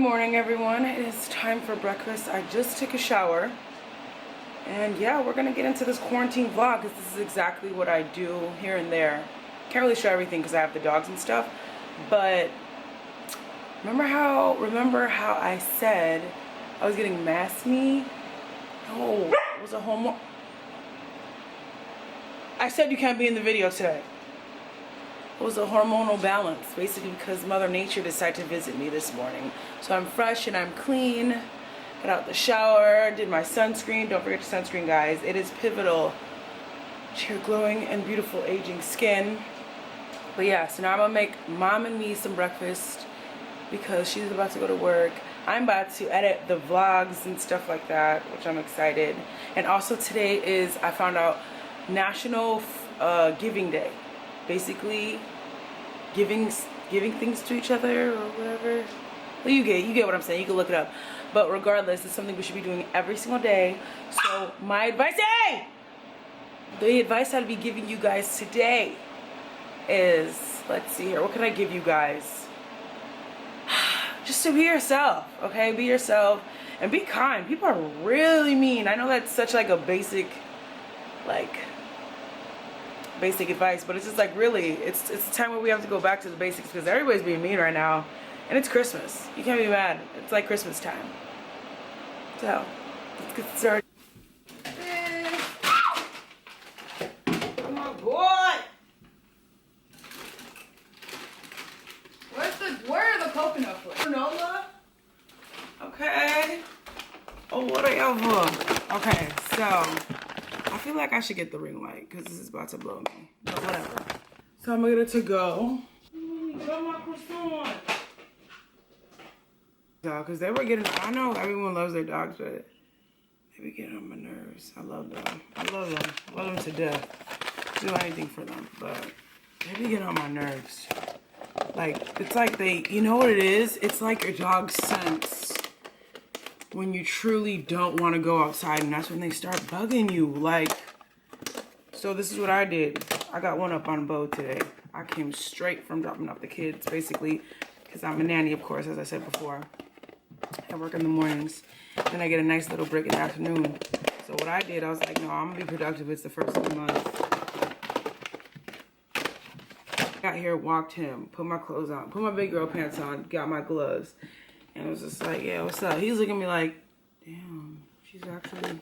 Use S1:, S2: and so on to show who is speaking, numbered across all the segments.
S1: Morning, everyone. It is time for breakfast. I just took a shower, and yeah, we're gonna get into this quarantine vlog because this is exactly what I do here and there. Can't really show everything because I have the dogs and stuff, but remember how I said I was getting maskne? No, it was a homo. I said you can't be in the video today. It was a hormonal balance, basically because Mother Nature decided to visit me this morning. So I'm fresh and I'm clean. Got out the shower, did my sunscreen. Don't forget your sunscreen, guys. It is pivotal to your glowing and beautiful aging skin. But yeah, so now I'm gonna make Mom and me some breakfast because she's about to go to work. I'm about to edit the vlogs and stuff like that, which I'm excited. And also today is, I found out, National Giving Day. Basically giving things to each other or whatever. Well, you get what I'm saying. You can look it up, but regardless, it's something we should be doing every single day. So my advice, the advice I'd be giving you guys today is, let's see here, what can I give you guys? Just to be yourself, okay? Be yourself and be kind. People are really mean. I know that's such like a basic advice, but it's just like, really, it's the time where we have to go back to the basics because everybody's being mean right now, and it's Christmas. You can't be mad. It's like Christmas time. So let's get started. Oh my boy! Where are the coconut flakes? Granola? Okay. Oh, whatever. Okay, so I feel like I should get the ring light because this is about to blow me, but whatever. So I'm gonna get it to go. Got my croissant. Because they were getting, I know everyone loves their dogs, but they be getting on my nerves. I love them. I love them. I love them to death. Do anything for them, but they be getting on my nerves. Like, it's like they, you know what it is? It's like your dog sense when you truly don't want to go outside, and that's when they start bugging you. Like, so this is what I did. I got one up on Bo today. I came straight from dropping off the kids, basically, because I'm a nanny, of course, as I said before. I work in the mornings, then I get a nice little break in the afternoon. So what I did, I was like, no, I'm gonna be productive. It's the first of the month. Got here, walked him, put my clothes on, put my big girl pants on, got my gloves. And it was just like, yeah, what's up? He's looking at me like, damn, she's actually,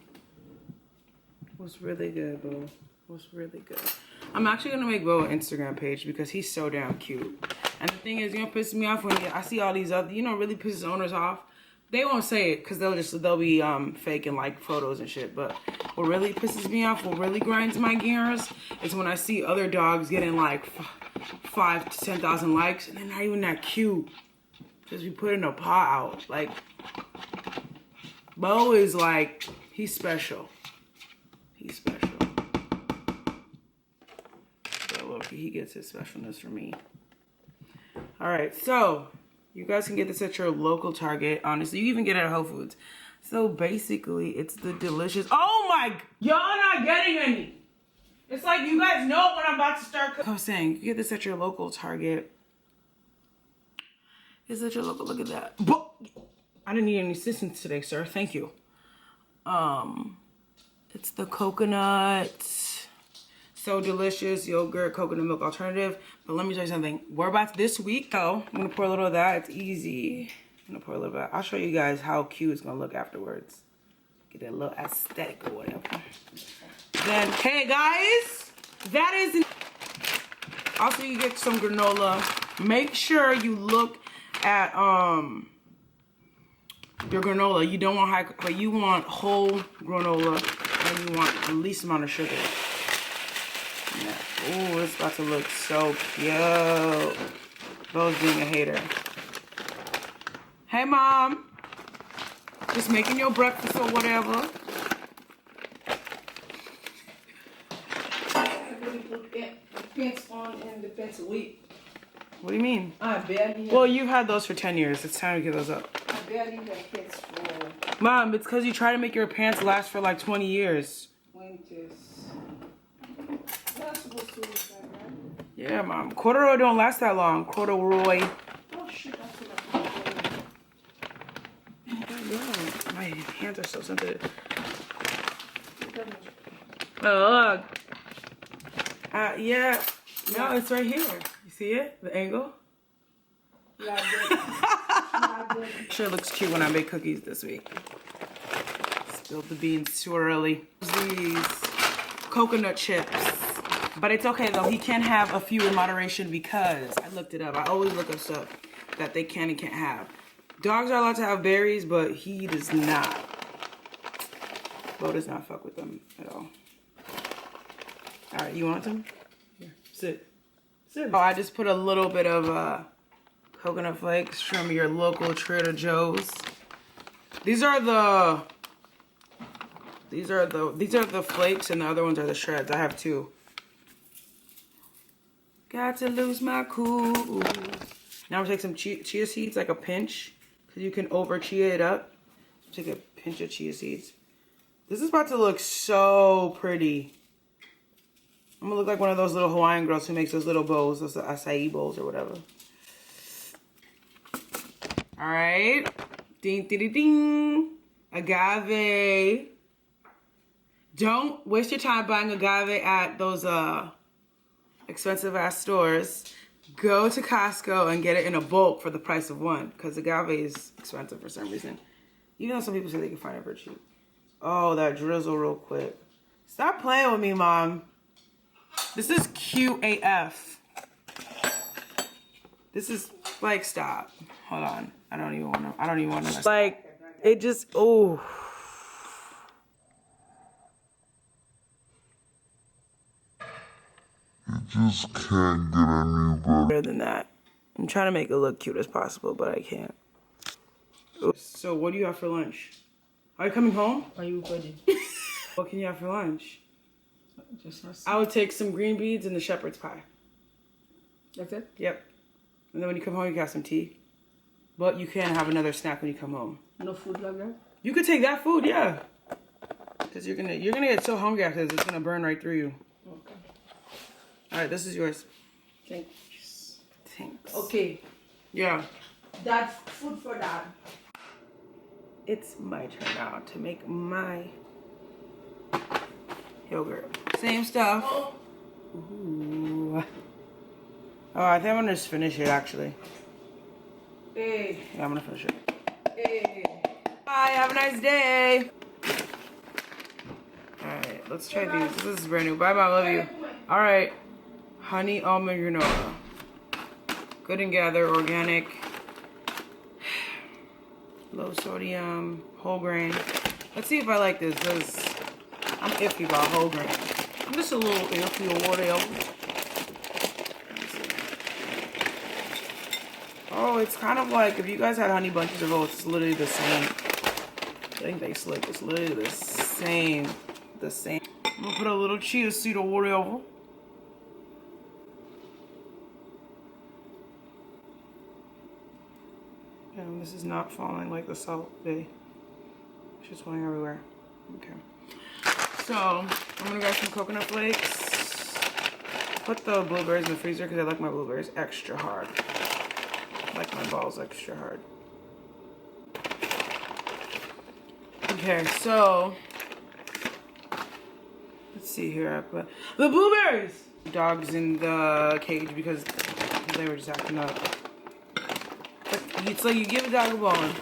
S1: what's really good, bro? What's really good? I'm actually going to make Bo an Instagram page because he's so damn cute. And the thing is, you know, pisses me off when I see all these other, you know, really pisses owners off. They won't say it because they'll be faking like photos and shit. But what really pisses me off, what really grinds my gears, is when I see other dogs getting like 5,000 to 10,000 likes and they're not even that cute. Just be putting a paw out. Like, Bo is like, he's special. He's special. So look, he gets his specialness from me. Alright, so you guys can get this at your local Target. Honestly, you even get it at Whole Foods. So basically, it's the delicious. Oh my, y'all not getting any. It's like you guys know when I'm about to start cooking. I was saying, you get this at your local Target. It's at your local, look at that. I didn't need any assistance today, sir. Thank you. It's the coconut, so delicious, yogurt, coconut milk alternative. But let me tell you something. We're about to, this week, though, I'm gonna pour a little of that. It's easy. I'm gonna pour a little bit. I'll show you guys how cute it's gonna look afterwards. Get that little aesthetic or whatever. Then, hey guys, that is, also you get some granola. Make sure you look at your granola. You don't want high, but you want whole granola, and you want the least amount of sugar. Yeah. Ooh, it's about to look so cute. Bo's being a hater. Hey mom, just making your breakfast or whatever. Pants on and the pants a week. What do you mean? Well, you've had those for 10 years. It's time to give those up. I barely had pants for... Mom, it's because you try to make your pants last for like 20 years. Winters. That's supposed to look like that. Yeah, Mom. Corduroy don't last that long. Corduroy. Oh, shit. That's what I Yeah, my hands are so sensitive. Oh, yeah. No, it's right here. You see it? The angle? Sure looks cute when I make cookies this week. Spilled the beans too early. These coconut chips. But it's okay though. He can have a few in moderation because I looked it up. I always look up stuff that they can and can't have. Dogs are allowed to have berries, but he does not. Bo does not fuck with them at all. All right, you want them? Here, sit. Sit. Oh, I just put a little bit of coconut flakes from your local Trader Joe's. These are the flakes, and the other ones are the shreds. I have two. Got to lose my cool. Now I'm gonna take some chia seeds, like a pinch, because you can over chia it up. Take a pinch of chia seeds. This is about to look so pretty. I'm gonna look like one of those little Hawaiian girls who makes those little bowls, those acai bowls or whatever. All right, ding, ding, ding, ding. Agave. Don't waste your time buying agave at those expensive ass stores. Go to Costco and get it in a bulk for the price of one, because agave is expensive for some reason. Even though some people say they can find it for cheap. Oh, that drizzle real quick. Stop playing with me, Mom. This is cute AF. This is like, stop. Hold on. I don't even want to. Like, it just, oh.
S2: You just can't get any better
S1: Than that. I'm trying to make it look cute as possible, but I can't. Ooh. So what do you have for lunch? Are you coming home?
S3: Are you ready?
S1: What can you have for lunch?
S3: Just
S1: I would take some green beans and the shepherd's pie.
S3: That's it?
S1: Yep. And then when you come home, you can have some tea. But you can have another snack when you come home.
S3: No food like that?
S1: You could take that food, yeah. Because you're gonna get so hungry after this, it's gonna burn right through you.
S3: Okay.
S1: All right, this is yours.
S3: Thanks.
S1: Thanks.
S3: Okay.
S1: Yeah.
S3: That's food for Dad.
S1: It's my turn now to make my yogurt. Same stuff.
S3: Oh.
S1: Ooh. Oh, I think I'm gonna just finish it actually.
S3: Hey.
S1: Yeah, I'm gonna finish it.
S3: Hey.
S1: Bye, have a nice day. Alright, let's try these. This is brand new. Bye, Mom, love you. Alright. Honey almond granola. Good and Gather, organic. Low sodium, whole grain. Let's see if I like this, because I'm iffy about whole grain. I'm just a little iffy or whatever. Oh, it's kind of like, if you guys had Honey Bunches of Oats, it's literally the same. I think they slick. It's literally the same. The same. I'm gonna put a little chia seed or whatever. And this is not falling like the salt bay. It's just falling everywhere. Okay. So, I'm gonna grab some coconut flakes. Put the blueberries in the freezer because I like my blueberries extra hard. I like my balls extra hard. Okay, so let's see here. I put the blueberries. Dogs in the cage because they were just acting up. So you give a dog a bone,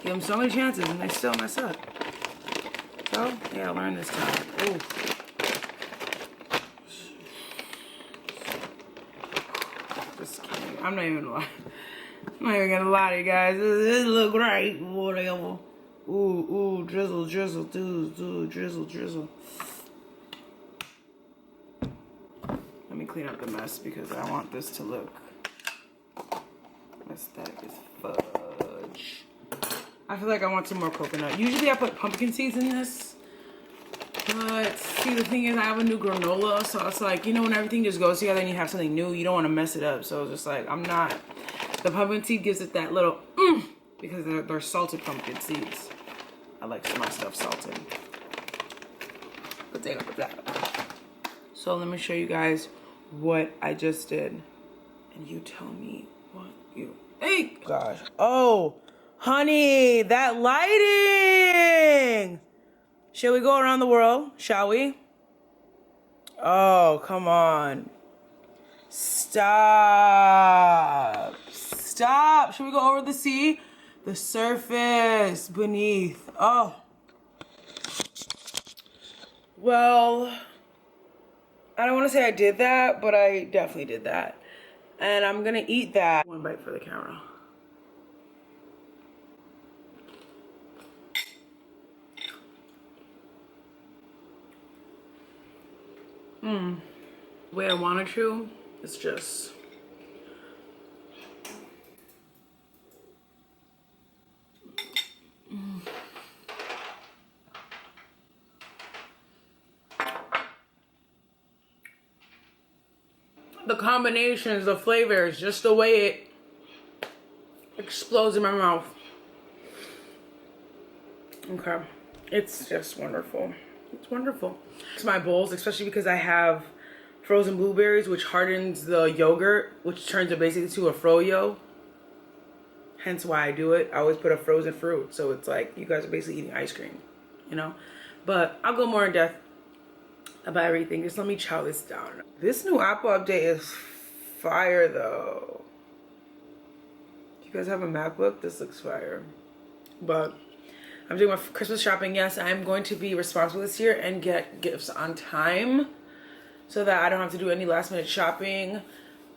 S1: give them so many chances, and they still mess up. So yeah, I learned this time. Ooh. Just kidding. I'm not even gonna lie to you guys. This look right, whatever. Ooh, drizzle, drizzle, dude, drizzle, drizzle. Let me clean up the mess because I want this to look aesthetic as fudge. I feel like I want some more coconut. Usually I put pumpkin seeds in this. But see, the thing is I have a new granola, so it's like, you know, when everything just goes together and you have something new, you don't want to mess it up. So it's just like, I'm not. The pumpkin seed gives it that little because they're salted pumpkin seeds. I like my stuff salted. Potato. So let me show you guys what I just did. And you tell me what you think. Gosh. Oh, Honey, that lighting! Shall we go around the world? Shall we? Oh, come on. Stop. Stop. Should we go over the sea? The surface beneath. Oh. Well, I don't want to say I did that, but I definitely did that. And I'm going to eat that. One bite for the camera. The way I wanted to, it's just... The combinations, the flavors, just the way it explodes in my mouth. Okay. It's just wonderful. It's wonderful. It's my bowls, especially because I have frozen blueberries, which hardens the yogurt, which turns it basically to a froyo. Hence why I do it. I always put a frozen fruit. So it's like you guys are basically eating ice cream, you know? But I'll go more in depth about everything. Just let me chow this down. This new Apple update is fire though. You guys have a MacBook? This looks fire. But I'm doing my Christmas shopping. Yes, I'm going to be responsible this year and get gifts on time so that I don't have to do any last minute shopping.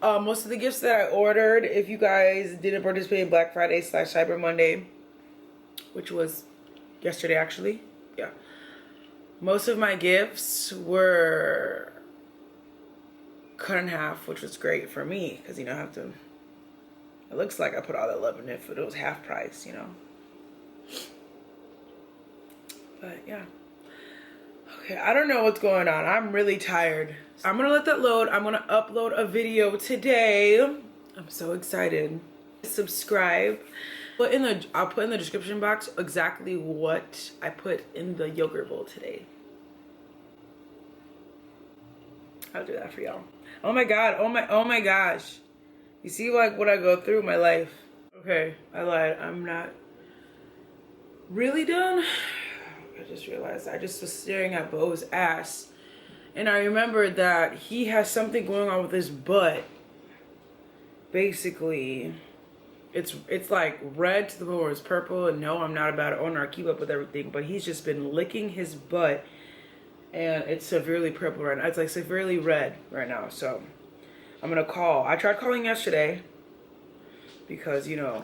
S1: Most of the gifts that I ordered, if you guys didn't participate in Black Friday / Cyber Monday, which was yesterday actually, yeah. Most of my gifts were cut in half, which was great for me because, you know, I have to, it looks like I put all that love in it, but it was half price, you know. But yeah. Okay, I don't know what's going on. I'm really tired. I'm gonna let that load. I'm gonna upload a video today. I'm so excited. Subscribe. I'll put in the description box exactly what I put in the yogurt bowl today. I'll do that for y'all. Oh my god, oh my gosh. You see like what I go through in my life. Okay, I lied. I'm not really done. I just realized I just was staring at Bo's ass. And I remembered that he has something going on with his butt. Basically, it's like red to the point where it's purple. And no, I'm not a bad owner. I keep up with everything. But he's just been licking his butt. And it's severely purple right now. It's like severely red right now. So I'm going to call. I tried calling yesterday. Because, you know,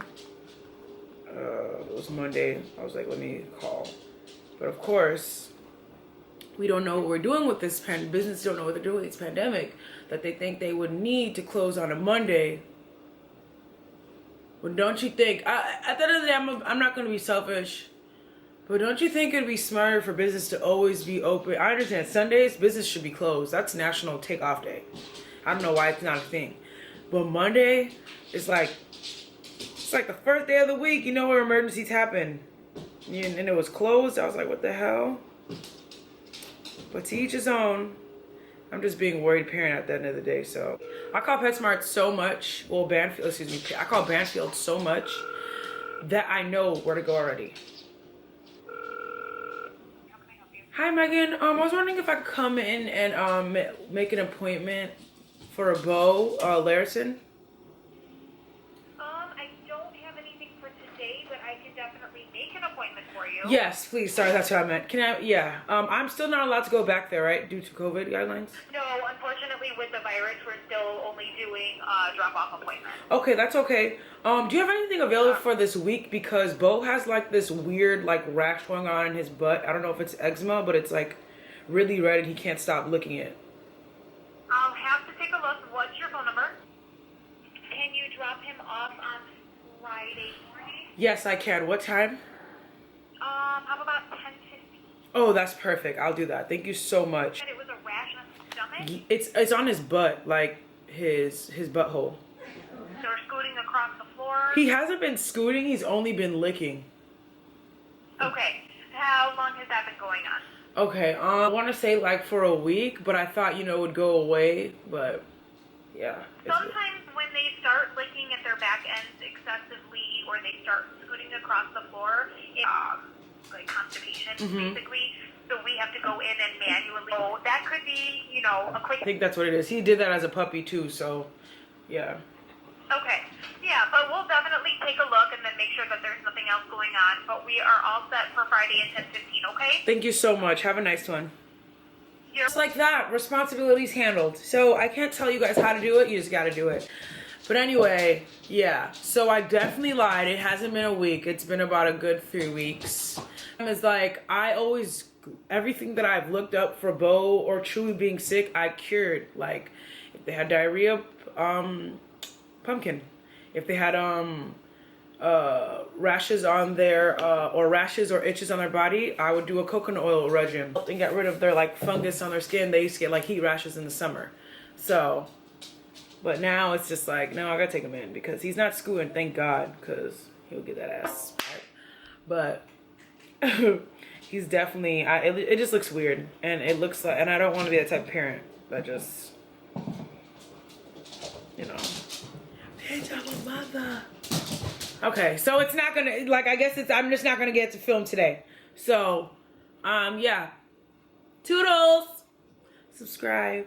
S1: it was Monday. I was like, let me call. But of course, we don't know what we're doing with this business don't know what they're doing with this pandemic, that they think they would need to close on a Monday. Well, don't you think, at the end of the day, I'm not going to be selfish, but don't you think it'd be smarter for business to always be open? I understand Sundays, business should be closed. That's National Take-Off Day. I don't know why it's not a thing. But Monday is like, it's like the first day of the week, you know, where emergencies happen. And it was closed. I was like, what the hell? But to each his own. I'm just being worried parent at the end of the day. So I call PetSmart so much. Well, Banfield, excuse me. I call Banfield so much that I know where to go already.
S4: How can I help you?
S1: Hi, Megan. I was wondering if I could come in and make an appointment for a Bo Larson.
S4: I don't have anything for today, but I can definitely make an appointment for you.
S1: Yes, please. Sorry, that's what I meant. Can I? Yeah. I'm still not allowed to go back there, right? Due to COVID guidelines.
S4: No, unfortunately, with the virus, we're still only doing drop-off appointments.
S1: Okay, that's okay. Do you have anything available for this week? Because Bo has like this weird like rash going on in his butt. I don't know if it's eczema, but it's like really red and he can't stop licking it.
S4: I'll have to take a look. What's your phone number? Can you drop him off on Friday morning?
S1: Yes, I can. What time?
S4: How about 10:50?
S1: Oh, that's perfect. I'll do that. Thank you so much.
S4: Said it was a rash on his stomach?
S1: It's on his butt, like his butthole.
S4: So we're scooting across the floor?
S1: He hasn't been scooting. He's only been licking.
S4: Okay. How long has that been going on?
S1: Okay. I want to say like for a week, but I thought it would go away. But yeah.
S4: Sometimes when they start licking at their back ends excessively or they start scooting across the floor, like constipation, basically. So we have to go in and manually. So that could be, you know, a quick.
S1: I think that's what it is. He did that as a puppy too, so yeah.
S4: Okay. Yeah, but we'll definitely take a look and then make sure that there's nothing else going on. But we are all set for Friday at 10:15. Okay?
S1: Thank you so much. Have a nice one.
S4: You're
S1: Just like that, responsibilities handled. So I can't tell you guys how to do it. You just got to do it. But anyway, yeah. So I definitely lied. It hasn't been a week. It's been about a good 3 weeks. It's like I always, everything that I've looked up for Bo or Chewy being sick, I cured. Like if they had diarrhea, pumpkin. If they had rashes on their or rashes or itches on their body, I would do a coconut oil regimen and get rid of their like fungus on their skin. They used to get like heat rashes in the summer. So, but now it's just like, no, I gotta take him in because he's not schooling, thank God, because he'll get that ass smacked. But he's definitely, it just looks weird, and it looks like, and I don't want to be that type of parent that just, you know, bitch, I'm a mother. Okay, so it's not gonna, like, I guess I'm just not gonna get to film today. So, yeah. Toodles! Subscribe.